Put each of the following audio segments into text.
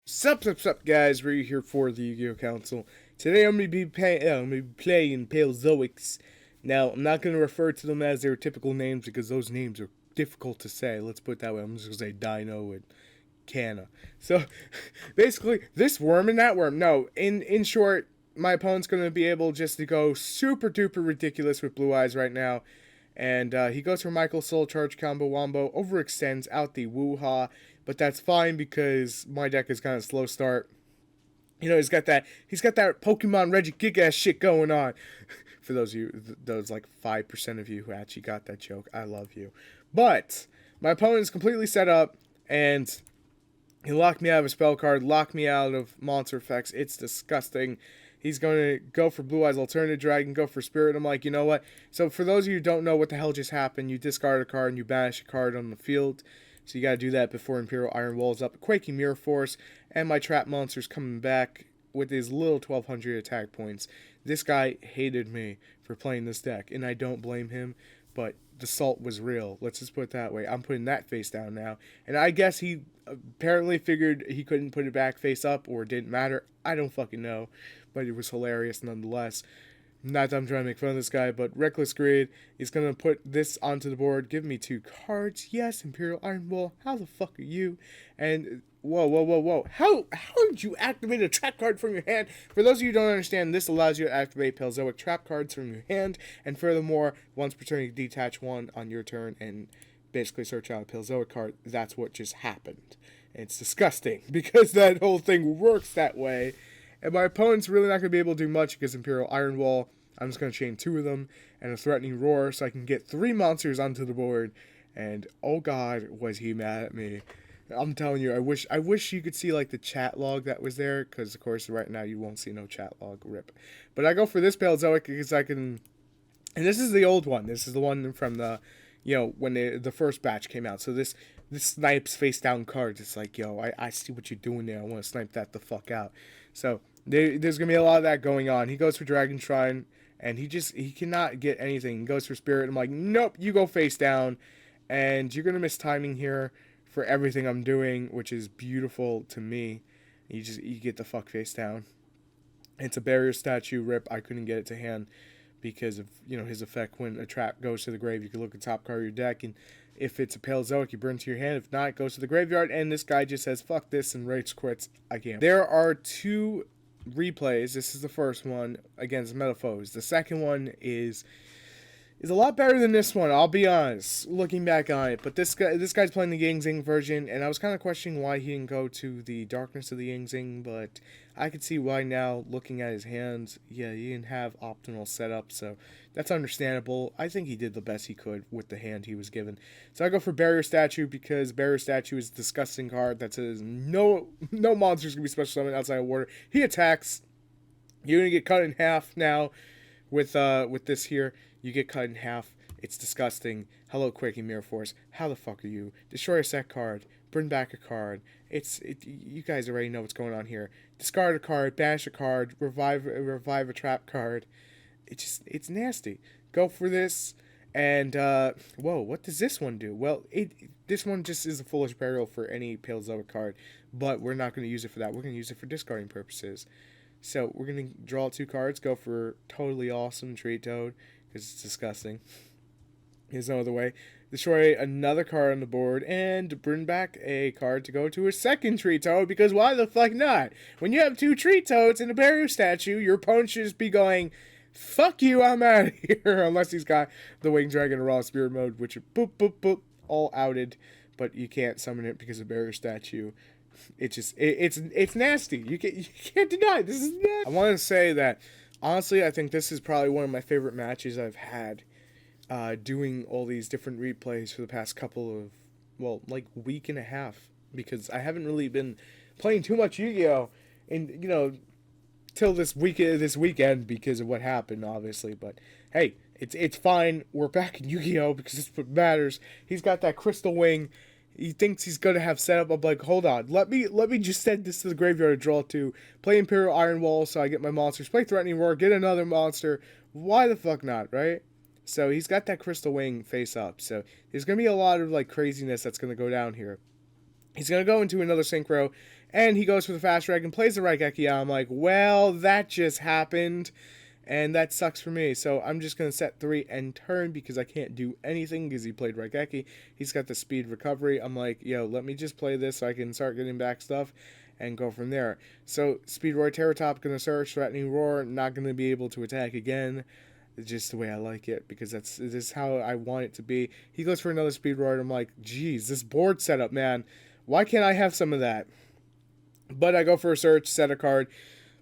Sup, guys? Ryu here for the Yu-Gi-Oh! Council. Today I'm going to be playing Paleozoics. Now, I'm not going to refer to them as their typical names because those names are difficult to say. Let's put it that way. I'm just going to say Dino and Canna. So, basically, this worm and that worm. No, in short, my opponent's going to be able just to go super duper ridiculous with Blue Eyes right now. And he goes for Michael Soul Charge Combo Wombo, overextends out the Woo-Ha, but that's fine because my deck is kind of slow start. You know, he's got that Pokemon Regigigas shit going on. For those of you, those like 5% of you who actually got that joke, I love you. But my opponent is completely set up, and he locked me out of a spell card, locked me out of monster effects. It's disgusting. He's going to go for Blue Eyes Alternative Dragon, go for Spirit. I'm like, you know what? So for those of you who don't know what the hell just happened, you discard a card and you banish a card on the field. So you got to do that before Imperial Iron Wall is up. Quaking Mirror Force, and my Trap Monster's coming back with his little 1200 attack points. This guy hated me for playing this deck, and I don't blame him, but the salt was real. Let's just put it that way. I'm putting that face down now. And I guess he apparently figured he couldn't put it back face up, or it didn't matter. I don't fucking know, but it was hilarious nonetheless. Not that I'm trying to make fun of this guy, but Reckless Greed is going to put this onto the board. Give me 2 cards. Yes, Imperial Iron Wall. How the fuck are you? And whoa. How did you activate a trap card from your hand? For those of you who don't understand, this allows you to activate Paleozoic trap cards from your hand. And furthermore, once per turn, you detach one on your turn and basically search out a Paleozoic card. That's what just happened. And it's disgusting because that whole thing works that way. And my opponent's really not going to be able to do much because Imperial Iron Wall. I'm just going to chain 2 of them and a Threatening Roar so I can get 3 monsters onto the board. And oh god, was he mad at me. I'm telling you, I wish you could see like the chat log that was there, because of course right now you won't see no chat log, rip. But I go for this Paleozoic because I can, and this is the old one. This is the one from the, you know, when the first batch came out. So this snipes face down cards. It's like, yo, I see what you're doing there. I want to snipe that the fuck out. So there's gonna be a lot of that going on. He goes for Dragon Shrine, and he cannot get anything. He goes for Spirit. I'm like, nope, you go face down, and you're gonna miss timing here for everything I'm doing, which is beautiful to me. You get the fuck face down. It's a barrier statue, rip. I couldn't get it to hand because of, you know, his effect. When a trap goes to the grave, you can look at the top card of your deck, and if it's a Paleozoic, you burn to your hand. If not, it goes to the graveyard, and this guy just says, fuck this, and rage quits. I can't. There are 2 replays. This is the first one against Metaphos. The second one is a lot better than this one, I'll be honest, looking back on it. But this guy's playing the Yang Zing version, and I was kind of questioning why he didn't go to the Darkness of the Yang Zing, but I could see why now, looking at his hands. Yeah, he didn't have optimal setup, so that's understandable. I think he did the best he could with the hand he was given. So I go for Barrier Statue because Barrier Statue is a disgusting card that says no monsters can be special summoned outside of water. He attacks. You're gonna get cut in half now with this here. You get cut in half. It's disgusting. Hello, Quaking Mirror Force. How the fuck are you? Destroy a set card. Bring back a card. You guys already know what's going on here. Discard a card. Banish a card. Revive a trap card. It's nasty. Go for this. And whoa, what does this one do? Well, this one just is a foolish burial for any Paleozoic card, but we're not going to use it for that. We're going to use it for discarding purposes. So we're going to draw 2 cards. Go for Totally Awesome Treat Toad, because it's disgusting. There's no other way. Destroy another card on the board and bring back a card to go to a second Treat Toad, because why the fuck not? When you have 2 Treat Toads in a barrier statue, your opponent should just be going, fuck you, I'm out of here. Unless he's got the Winged Dragon or Raw Spirit mode, which are boop, all outed, but you can't summon it because of barrier statue. It's nasty. You can't deny it. This is nasty. I want to say that honestly, I think this is probably one of my favorite matches I've had, doing all these different replays for the past couple of, well, like week and a half, because I haven't really been playing too much Yu-Gi-Oh! And, you know, till this weekend because of what happened, obviously. But hey, it's fine. We're back in Yu-Gi-Oh! Because it's what matters. He's got that crystal wing. He thinks he's gonna have setup. I'm like, hold on, let me just send this to the graveyard to draw 2. Play Imperial Iron Wall so I get my monsters. Play Threatening Roar, get another monster. Why the fuck not, right? So he's got that Crystal Wing face up. So there's gonna be a lot of like craziness that's gonna go down here. He's gonna go into another Synchro, And he goes for the fast dragon, plays the Raigeki. I'm like, well, that just happened. And that sucks for me. So I'm just going to set 3 and turn because I can't do anything because he played Raigeki. He's got the speed recovery. I'm like, yo, let me just play this so I can start getting back stuff and go from there. So Speed Roar, Terratop, going to search, Threatening Roar, not going to be able to attack again. It's just the way I like it because this is how I want it to be. He goes for another Speed Roar and I'm like, geez, this board setup, man. Why can't I have some of that? But I go for a search, set a card,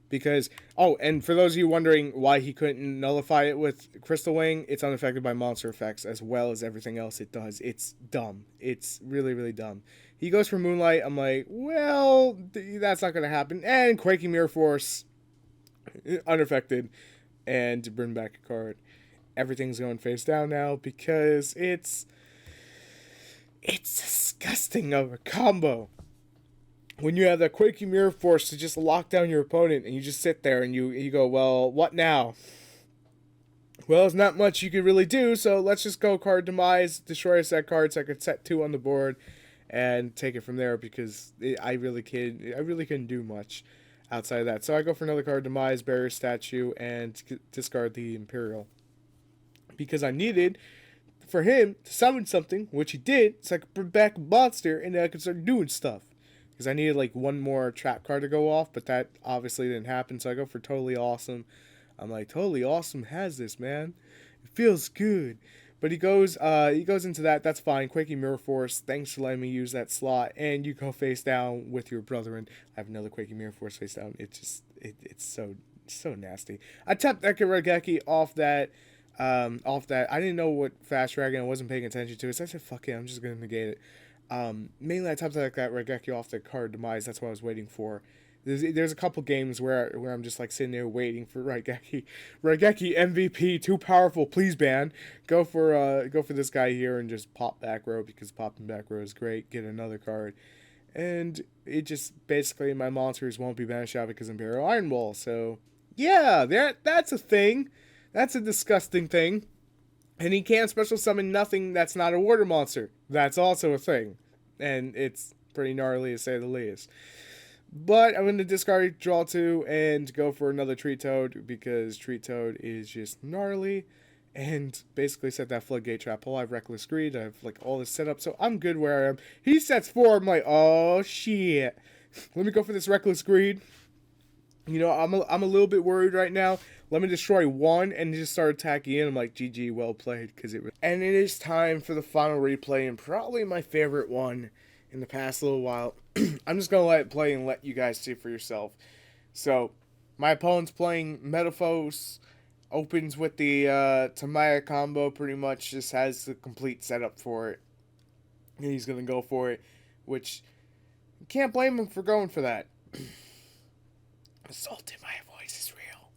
because, oh, and for those of you wondering why he couldn't nullify it with Crystal Wing, it's unaffected by monster effects as well as everything else it does. It's dumb. It's really, really dumb. He goes for Moonlight. I'm like, well, that's not going to happen. And Quaking Mirror Force, unaffected, and bring back a card. Everything's going face down now because it's disgusting of a combo. When you have that Quaking Mirror Force to just lock down your opponent and you just sit there and you go, well, what now? Well, there's not much you could really do, so let's just go card demise, destroy a set card so I could set 2 on the board and take it from there because I really couldn't do much outside of that. So I go for another card demise, barrier statue, and discard the Imperial. Because I needed for him to summon something, which he did, so I could bring back a monster and then I could start doing stuff. Because I needed like one more trap card to go off, but that obviously didn't happen. So I go for Totally Awesome. I'm like, Totally Awesome has this, man. It feels good. But he goes into that. That's fine. Quaking Mirror Force. Thanks for letting me use that slot. And you go face down with your brethren. I have another Quaking Mirror Force face down. It's so nasty. I tapped Eka Raigeki off that. I didn't know what Fast Dragon. I wasn't paying attention to it. So I said, fuck it. I'm just gonna negate it. Mainly I tapped that Raigeki off the card demise. That's what I was waiting for. There's a couple games where I'm just like sitting there waiting for Raigeki. Raigeki MVP, too powerful. Please ban. Go for this guy here and just pop back row because popping back row is great. Get another card, and it just basically my monsters won't be banished out because Imperial Iron Wall. So yeah, that's a thing. That's a disgusting thing. And he can't special summon nothing that's not a water monster. That's also a thing. And it's pretty gnarly to say the least. But I'm going to discard draw 2 and go for another Treat Toad because Treat Toad is just gnarly. And basically set that Floodgate Trap hole. I have Reckless Greed. I have like all this set up. So I'm good where I am. He sets 4. I'm like, oh shit. Let me go for this Reckless Greed. You know, I'm a little bit worried right now. Let me destroy 1 and just start attacking in. I'm like, GG, well played. And it is time for the final replay and probably my favorite one in the past little while. I'm just going to let it play and let you guys see for yourself. So, my opponent's playing Metaphos. Opens with the Tamaya combo. Pretty much just has the complete setup for it. And he's going to go for it. Which, you can't blame him for going for that. Assault in my voice is real.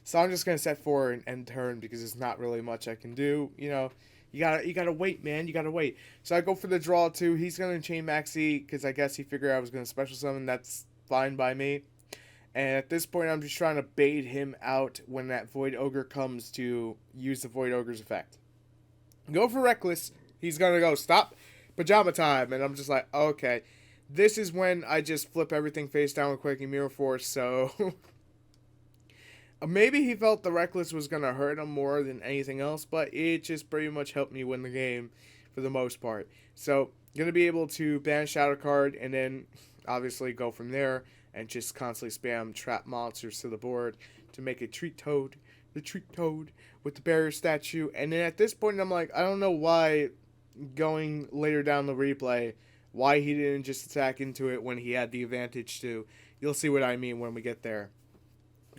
So I'm just gonna set 4 and end turn because there's not really much I can do. You know, you gotta wait, man. You gotta wait. So I go for the draw 2. He's gonna chain Maxi because I guess he figured I was gonna special summon. That's fine by me. And at this point, I'm just trying to bait him out when that Void Ogre comes to use the Void Ogre's effect. Go for Reckless. He's gonna go stop pajama time, and I'm just like, okay. This is when I just flip everything face down with Quaking Mirror Force, so maybe he felt the Reckless was going to hurt him more than anything else, but it just pretty much helped me win the game for the most part. So, going to be able to banish out a card and then obviously go from there and just constantly spam trap monsters to the board to make a Treat Toad, the Treat Toad with the barrier statue. And then at this point, I'm like, I don't know why going later down the replay, why he didn't just attack into it when he had the advantage to. You'll see what I mean when we get there.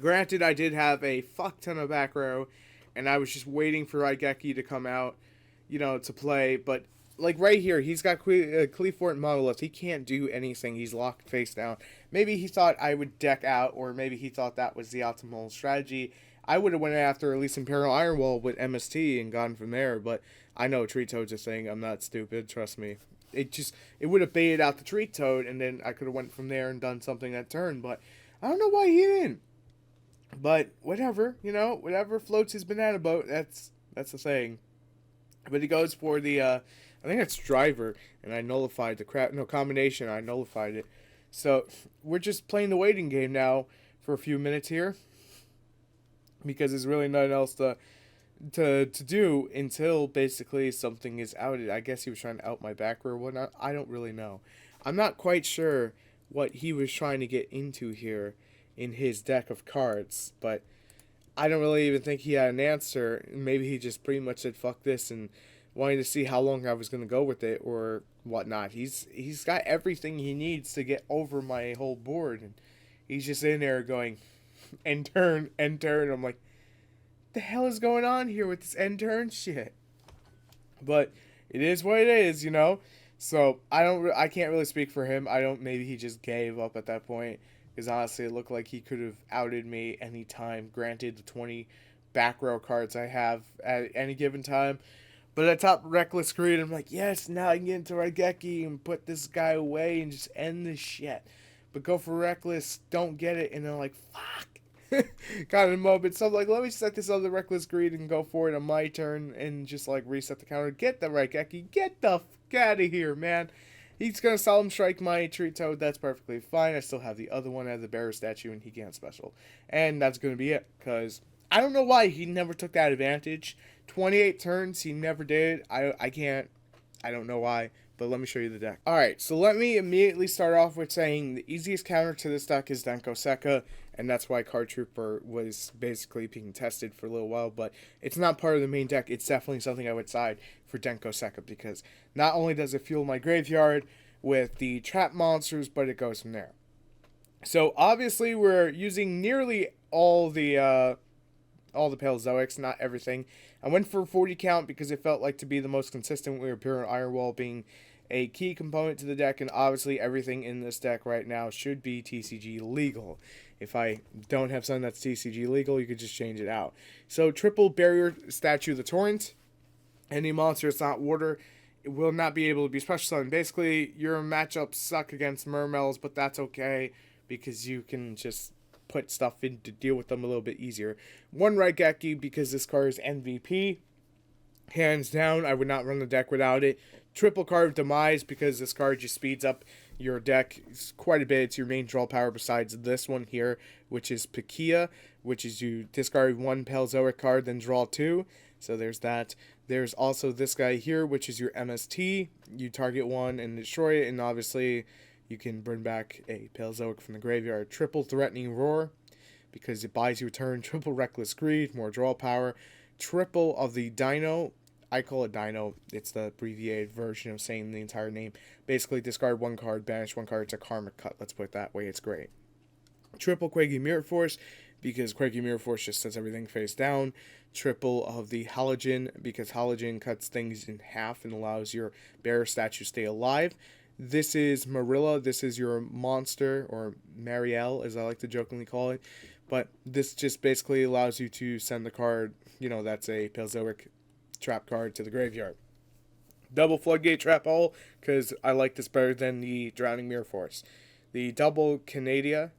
Granted, I did have a fuck ton of back row, and I was just waiting for Raigeki to come out, you know, to play. But, like, right here, he's got Cleefort and Monolith. He can't do anything. He's locked face down. Maybe he thought I would deck out, or maybe he thought that was the optimal strategy. I would have went after at least Imperial Iron Wall with MST and gone from there, but I know Treat Toad's a thing. I'm not stupid, trust me. It would have baited out the Treat Toad, and then I could have went from there and done something that turn, but I don't know why he didn't. But whatever, you know, whatever floats his banana boat, that's the thing. But he goes for the, I think it's Driver, and I nullified the combination, I nullified it. So we're just playing the waiting game now for a few minutes here because there's really nothing else to do until basically something is outed. I guess he was trying to out my back row or whatnot. I don't really know. I'm not quite sure what he was trying to get into here in his deck of cards, but I don't really even think he had an answer. Maybe he just pretty much said fuck this and wanted to see how long I was going to go with it or whatnot. He's got everything he needs to get over my whole board, and he's just in there going end turn, end turn. I'm like, the hell is going on here with this end turn shit? But it is what it is, you know. So I can't really speak for him. Maybe he just gave up at that point because honestly, it looked like he could have outed me anytime. Granted, the 20 back row cards I have at any given time. But at top Reckless Greed, I'm like, yes, now I can get into Raigeki and put this guy away and just end this shit. But go for Reckless, don't get it, and I'm like, fuck. Got in a moment, so I'm like, let me set this other Reckless Greed and go for it on my turn and just like reset the counter. Get the Raigeki, get the fuck out of here, man. He's gonna Solemn Strike my Treat Toad, that's perfectly fine. I still have the other one as the Bearer statue and he can't special. And that's gonna be it, because I don't know why he never took that advantage. 28 turns, he never did. I don't know why, but let me show you the deck. Alright, so let me immediately start off with saying the easiest counter to this deck is Denko Sekka, and that's why Card Trooper was basically being tested for a little while, but it's not part of the main deck. It's definitely something I would side for Denko Sekka, because not only does it fuel my graveyard with the trap monsters, but it goes from there. So obviously we're using nearly all the Paleozoics, not everything. I went for a 40 count because it felt like to be the most consistent with Pure Iron Wall being a key component to the deck, and obviously everything in this deck right now should be TCG legal. If I don't have something that's TCG legal, you could just change it out. So triple Barrier Statue the Torrent. Any monster that's not water, it will not be able to be special summoned. Basically, your matchups suck against Mermels, but that's okay because you can just put stuff in to deal with them a little bit easier. One Raigeki because this card is MVP. Hands down, I would not run the deck without it. Triple card of Demise because this card just speeds up your deck quite a bit. It's your main draw power besides this one here, which is Pakia, which is you discard one Paleozoic card, then draw two. So there's that. There's also this guy here, which is your MST. You target one and destroy it, and obviously you can bring back a Paleozoic from the graveyard. Triple Threatening Roar, because it buys you a turn. Triple Reckless Greed, more draw power. Triple of the Dino. I call it Dino. It's the abbreviated version of saying the entire name. Basically, discard one card, banish one card. It's a Karmic Cut. Let's put it that way. It's great. Triple Quaggy Mirror Force, because Quaggy Mirror Force just sets everything face down. Triple of the Halogen, because Halogen cuts things in half and allows your bearer statue to stay alive. This is Marilla. This is your monster, or Marielle, as I like to jokingly call it. But this just basically allows you to send the card, that's a Paleozoic trap card to the graveyard. Double Floodgate Trap Hole, because I like this better than the Drowning Mirror Force. The double Canadia.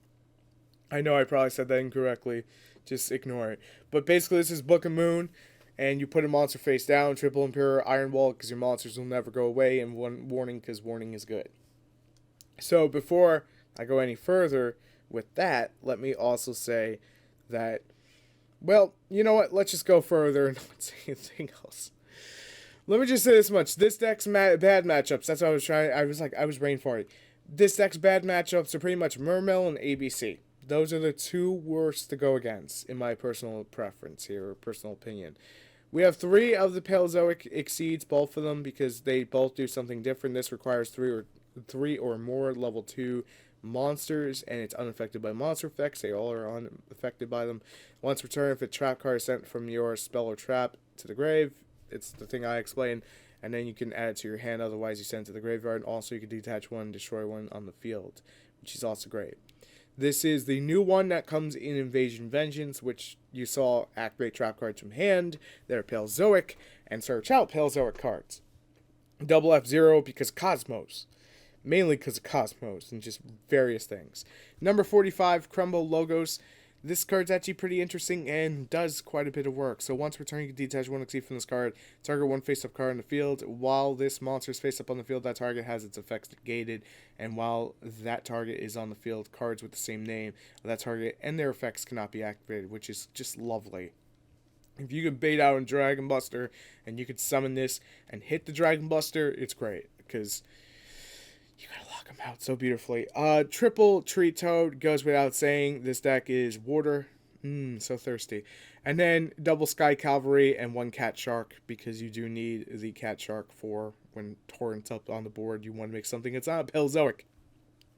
I know I probably said that incorrectly. Just ignore it. But basically, this is Book of Moon, and you put a monster face down. Triple Imperial Iron Wall, because your monsters will never go away. And one Warning, because Warning is good. So before I go any further with that, let me also say that, well, you know what? Let's just go further and not say anything else. Let me just say this much. This deck's bad matchups. That's what I was trying. I was brain farting. This deck's bad matchups are pretty much Mermel and ABC. Those are the two worst to go against, in my personal preference here, or personal opinion. We have 3 of the Paleozoic Exceeds, both of them, because they both do something different. This requires 3 or more level 2 monsters, and it's unaffected by monster effects. They all are unaffected by them. Once returned, if a trap card is sent from your spell or trap to the grave, it's the thing I explained, and then you can add it to your hand, otherwise you send it to the graveyard. And also you can detach one, destroy one on the field, which is also great. This is the new one that comes in Invasion Vengeance, which you saw activate trap cards from hand. They're Paleozoic, and search out Paleozoic cards. Double F-Zero because Cosmos. Mainly because of Cosmos and just various things. Number 45, Crumble Logos. This card's actually pretty interesting and does quite a bit of work. So once returning, you can detach one XP from this card. Target one face-up card in the field. While this monster is face-up on the field, that target has its effects negated. And while that target is on the field, cards with the same name of that target and their effects cannot be activated, which is just lovely. If you could bait out a Dragon Buster and you could summon this and hit the Dragon Buster, it's great because you gotta lock them out so beautifully. Triple Tree Toad goes without saying. This deck is water. So thirsty. And then double Sky Cavalry and one Cat Shark because you do need the Cat Shark for when Torrent's up on the board. You want to make something that's not Paleozoic.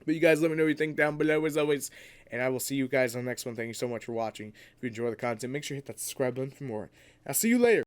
But you guys let me know what you think down below as always. And I will see you guys on the next one. Thank you so much for watching. If you enjoy the content, make sure you hit that subscribe button for more. I'll see you later.